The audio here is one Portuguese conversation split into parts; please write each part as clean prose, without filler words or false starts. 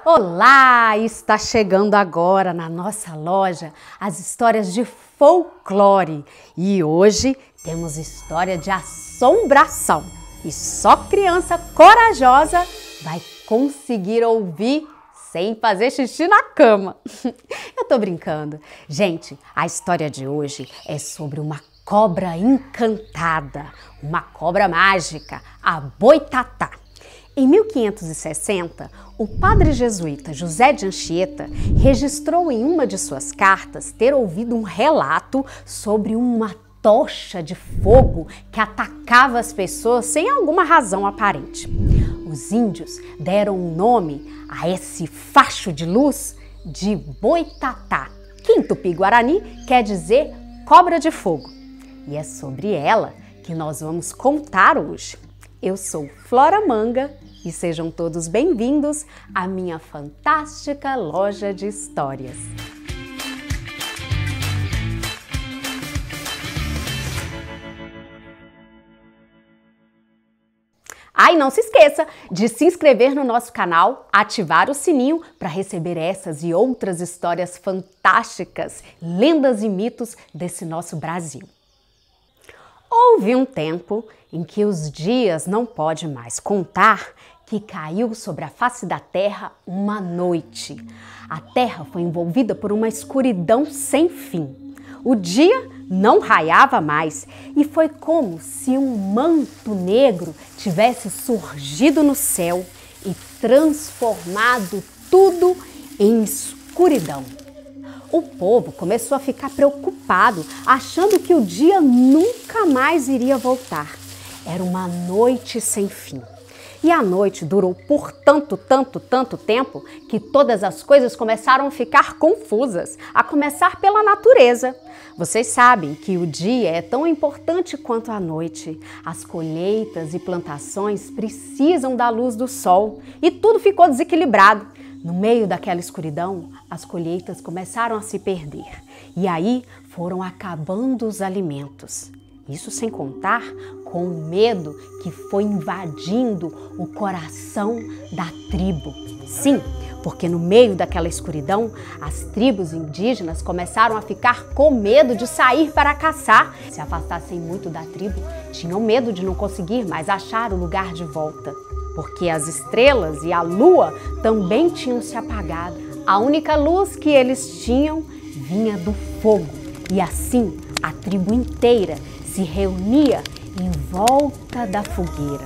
Olá! Está chegando agora na nossa loja as histórias de folclore e hoje temos história de assombração e só criança corajosa vai conseguir ouvir sem fazer xixi na cama. Eu tô brincando. Gente, a história de hoje é sobre uma cobra encantada, uma cobra mágica, a Boitatá. Em 1560, o padre jesuíta José de Anchieta registrou em uma de suas cartas ter ouvido um relato sobre uma tocha de fogo que atacava as pessoas sem alguma razão aparente. Os índios deram um nome a esse facho de luz de Boitatá, que em Tupi-Guarani quer dizer cobra de fogo. E é sobre ela que nós vamos contar hoje. Eu sou Flora Manga e sejam todos bem-vindos à minha fantástica loja de histórias. E não se esqueça de se inscrever no nosso canal, ativar o sininho para receber essas e outras histórias fantásticas, lendas e mitos desse nosso Brasil. Houve um tempo em que os dias não pode mais contar que caiu sobre a face da terra uma noite. A terra foi envolvida por uma escuridão sem fim. O dia não raiava mais e foi como se um manto negro tivesse surgido no céu e transformado tudo em escuridão. O povo começou a ficar preocupado, achando que o dia nunca mais iria voltar. Era uma noite sem fim. E a noite durou por tanto tempo que todas as coisas começaram a ficar confusas, a começar pela natureza. Vocês sabem que o dia é tão importante quanto a noite. As colheitas e plantações precisam da luz do sol e tudo ficou desequilibrado. No meio daquela escuridão, as colheitas começaram a se perder e aí foram acabando os alimentos. Isso sem contar com o medo que foi invadindo o coração da tribo. Sim, porque no meio daquela escuridão, as tribos indígenas começaram a ficar com medo de sair para caçar. Se afastassem muito da tribo, tinham medo de não conseguir mais achar o lugar de volta. Porque as estrelas e a lua também tinham se apagado. A única luz que eles tinham vinha do fogo. E assim, a tribo inteira se reunia em volta da fogueira.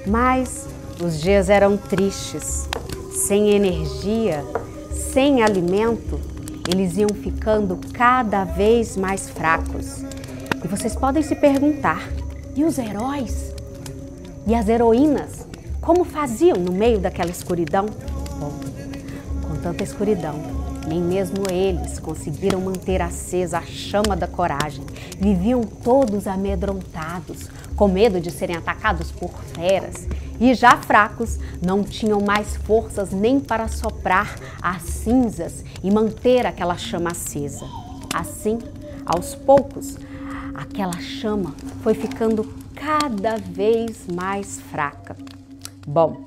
Mas os dias eram tristes. Sem energia, sem alimento, eles iam ficando cada vez mais fracos. E vocês podem se perguntar, e os heróis? E as heroínas? Como faziam no meio daquela escuridão? Bom, com tanta escuridão, nem mesmo eles conseguiram manter acesa a chama da coragem. Viviam todos amedrontados, com medo de serem atacados por feras. E já fracos, não tinham mais forças nem para soprar as cinzas e manter aquela chama acesa. Assim, aos poucos, aquela chama foi ficando cada vez mais fraca. Bom,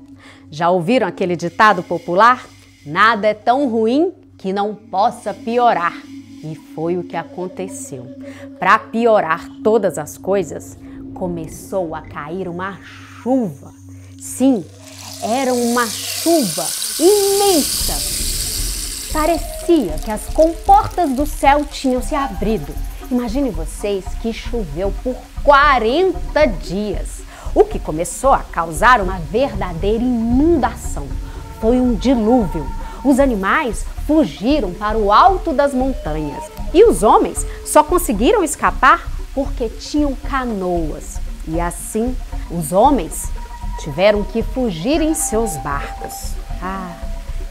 já ouviram aquele ditado popular? Nada é tão ruim que não possa piorar. E foi o que aconteceu. Para piorar todas as coisas, começou a cair uma chuva. Sim, era uma chuva imensa. Parecia que as comportas do céu tinham se abrido. Imagine vocês que choveu por 40 dias. O que começou a causar uma verdadeira inundação. Foi um dilúvio. Os animais fugiram para o alto das montanhas e os homens só conseguiram escapar porque tinham canoas. E assim, os homens tiveram que fugir em seus barcos.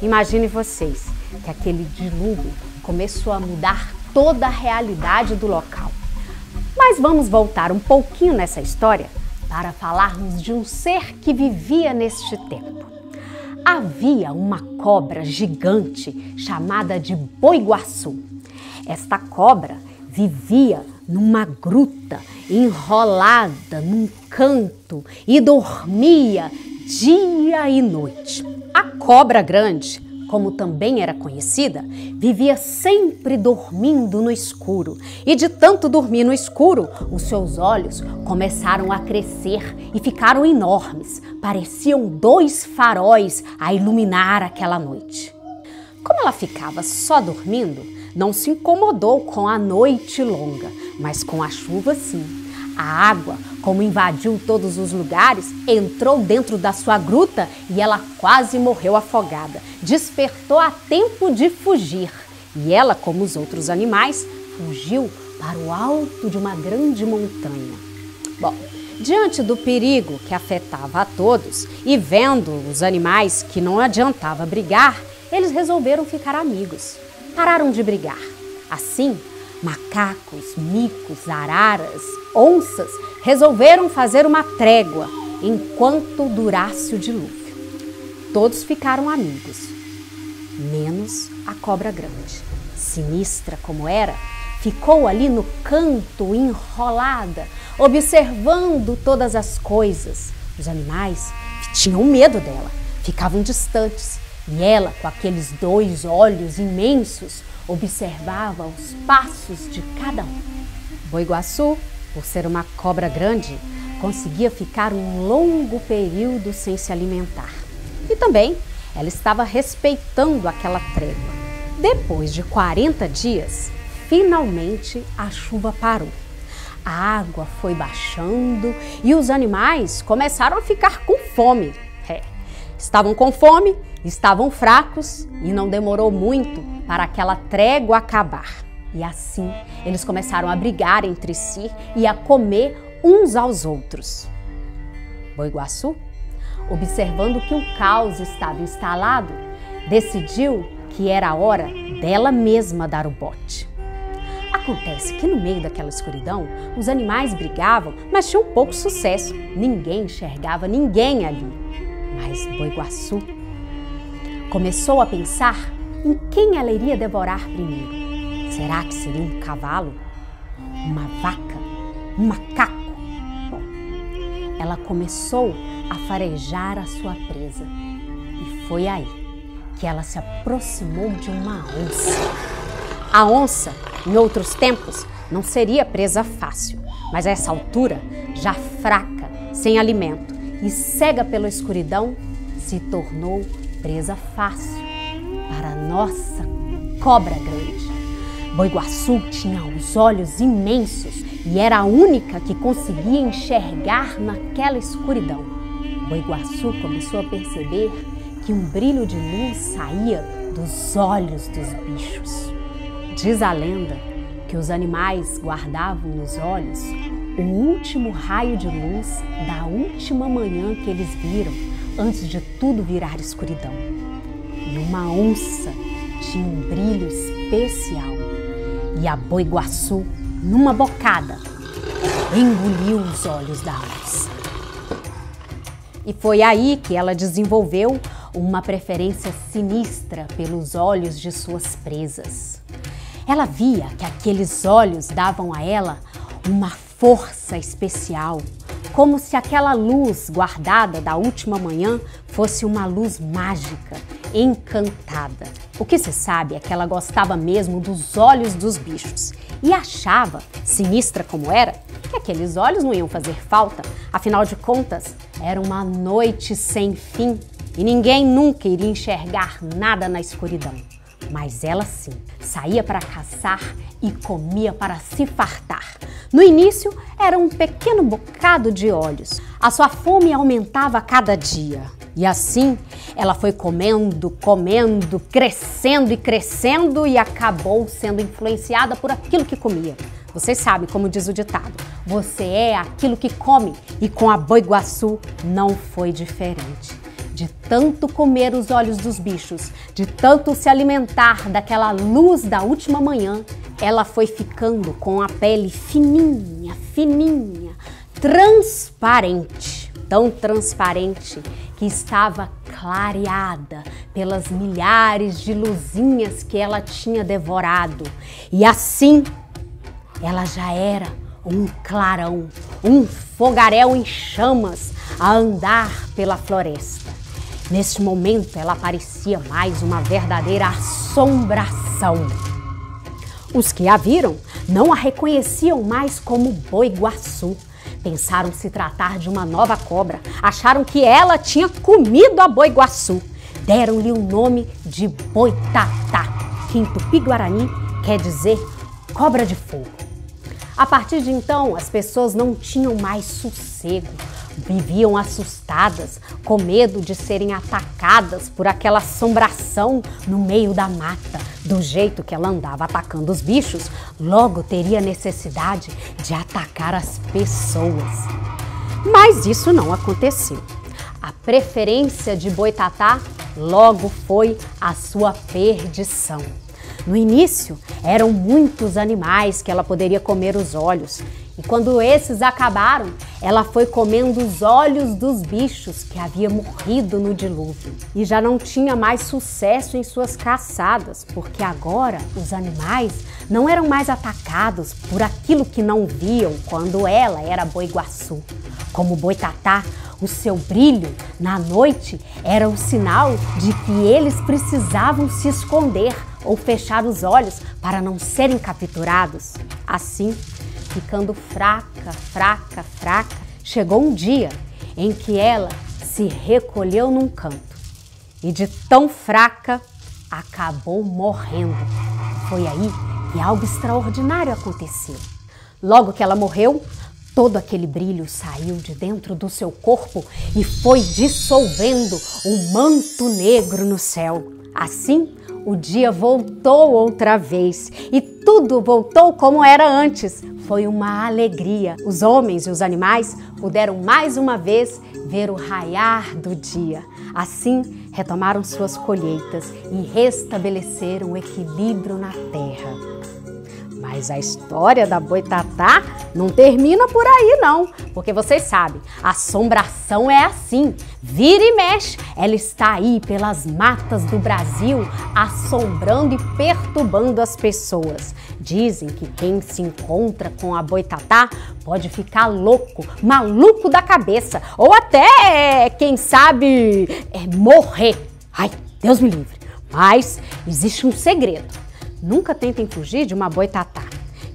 Imagine vocês que aquele dilúvio começou a mudar toda a realidade do local. Mas vamos voltar um pouquinho nessa história para falarmos de um ser que vivia neste tempo. Havia uma cobra gigante chamada de Boi-Guaçu. Esta cobra vivia numa gruta, enrolada num canto e dormia dia e noite. A cobra grande, como também era conhecida, vivia sempre dormindo no escuro. E de tanto dormir no escuro, os seus olhos começaram a crescer e ficaram enormes. Pareciam 2 faróis a iluminar aquela noite. Como ela ficava só dormindo, não se incomodou com a noite longa, mas com a chuva sim. A água, como invadiu todos os lugares, entrou dentro da sua gruta e ela quase morreu afogada. Despertou a tempo de fugir. E ela, como os outros animais, fugiu para o alto de uma grande montanha. Bom, diante do perigo que afetava a todos e vendo os animais que não adiantava brigar, eles resolveram ficar amigos. Pararam de brigar. Assim, macacos, micos, araras, onças resolveram fazer uma trégua enquanto durasse o dilúvio. Todos ficaram amigos, menos a cobra grande. Sinistra como era, ficou ali no canto enrolada, observando todas as coisas. Os animais tinham medo dela, ficavam distantes e ela, com aqueles 2 olhos imensos, observava os passos de cada um. Boi Guaçu, por ser uma cobra grande, conseguia ficar um longo período sem se alimentar. E também ela estava respeitando aquela trégua. Depois de 40 dias, finalmente a chuva parou. A água foi baixando e os animais começaram a ficar com fome. Estavam com fome, estavam fracos e não demorou muito para aquela trégua acabar. E assim eles começaram a brigar entre si e a comer uns aos outros. Boi Guaçu, observando que o caos estava instalado, decidiu que era a hora dela mesma dar o bote. Acontece que no meio daquela escuridão, os animais brigavam, mas tinham pouco sucesso. Ninguém enxergava ninguém ali. Mas Boi Guaçu começou a pensar em quem ela iria devorar primeiro. Será que seria um cavalo? Uma vaca? Um macaco? Bom, ela começou a farejar a sua presa. E foi aí que ela se aproximou de uma onça. A onça, em outros tempos, não seria presa fácil, mas a essa altura, já fraca, sem alimento e cega pela escuridão, se tornou presa fácil para a nossa cobra grande. Boi Guaçu tinha os olhos imensos e era a única que conseguia enxergar naquela escuridão. Boi Guaçu começou a perceber que um brilho de luz saía dos olhos dos bichos. Diz a lenda que os animais guardavam nos olhos o último raio de luz da última manhã que eles viram antes de tudo virar escuridão. E uma onça tinha um brilho especial. E a Boi Guaçu, numa bocada, engoliu os olhos da onça. E foi aí que ela desenvolveu uma preferência sinistra pelos olhos de suas presas. Ela via que aqueles olhos davam a ela uma força especial, como se aquela luz guardada da última manhã fosse uma luz mágica, encantada. O que se sabe é que ela gostava mesmo dos olhos dos bichos e achava, sinistra como era, que aqueles olhos não iam fazer falta. Afinal de contas, era uma noite sem fim e ninguém nunca iria enxergar nada na escuridão. Mas ela sim, saía para caçar e comia para se fartar. No início, era um pequeno bocado de olhos. A sua fome aumentava a cada dia. E assim, ela foi comendo, crescendo e crescendo e acabou sendo influenciada por aquilo que comia. Vocês sabem como diz o ditado, você é aquilo que come, e com a Boi Guaçu não foi diferente. De tanto comer os olhos dos bichos, de tanto se alimentar daquela luz da última manhã, ela foi ficando com a pele fininha, fininha, transparente, tão transparente que estava clareada pelas milhares de luzinhas que ela tinha devorado. E assim ela já era um clarão, um fogaréu em chamas a andar pela floresta. Neste momento, ela parecia mais uma verdadeira assombração. Os que a viram não a reconheciam mais como Boi-Guaçu. Pensaram se tratar de uma nova cobra. Acharam que ela tinha comido a Boi-Guaçu. Deram-lhe o nome de Boitatá, que em Tupi-Guarani quer dizer cobra de fogo. A partir de então, as pessoas não tinham mais sossego. Viviam assustadas, com medo de serem atacadas por aquela assombração no meio da mata. Do jeito que ela andava atacando os bichos, logo teria necessidade de atacar as pessoas. Mas isso não aconteceu. A preferência de Boitatá logo foi a sua perdição. No início, eram muitos animais que ela poderia comer os olhos. E quando esses acabaram, ela foi comendo os olhos dos bichos que haviam morrido no dilúvio. E já não tinha mais sucesso em suas caçadas, porque agora os animais não eram mais atacados por aquilo que não viam quando ela era Boi-Guaçu. Como Boitatá, o seu brilho na noite era o sinal de que eles precisavam se esconder ou fechar os olhos para não serem capturados. Assim, ficando fraca, chegou um dia em que ela se recolheu num canto e de tão fraca acabou morrendo. Foi aí que algo extraordinário aconteceu. Logo que ela morreu, todo aquele brilho saiu de dentro do seu corpo e foi dissolvendo o manto negro no céu. Assim, o dia voltou outra vez e tudo voltou como era antes. Foi uma alegria. Os homens e os animais puderam mais uma vez ver o raiar do dia. Assim, retomaram suas colheitas e restabeleceram o equilíbrio na terra. Mas a história da Boitatá não termina por aí não, porque vocês sabem, a assombração é assim, vira e mexe, ela está aí pelas matas do Brasil, assombrando e perturbando as pessoas. Dizem que quem se encontra com a Boitatá pode ficar louco, maluco da cabeça, ou até, quem sabe, morrer. Ai, Deus me livre. Mas existe um segredo. Nunca tentem fugir de uma Boitatá.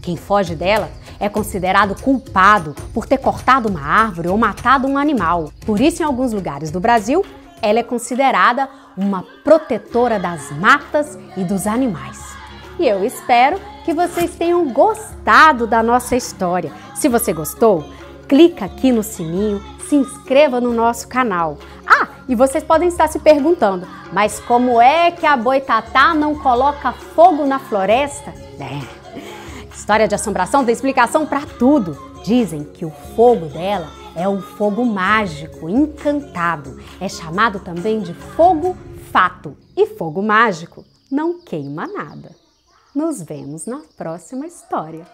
Quem foge dela é considerado culpado por ter cortado uma árvore ou matado um animal. Por isso, em alguns lugares do Brasil, ela é considerada uma protetora das matas e dos animais. E eu espero que vocês tenham gostado da nossa história. Se você gostou, clica aqui no sininho, se inscreva no nosso canal. E vocês podem estar se perguntando, mas como é que a Boitatá não coloca fogo na floresta? História de assombração tem explicação para tudo. Dizem que o fogo dela é um fogo mágico, encantado. É chamado também de fogo fato. E fogo mágico não queima nada. Nos vemos na próxima história.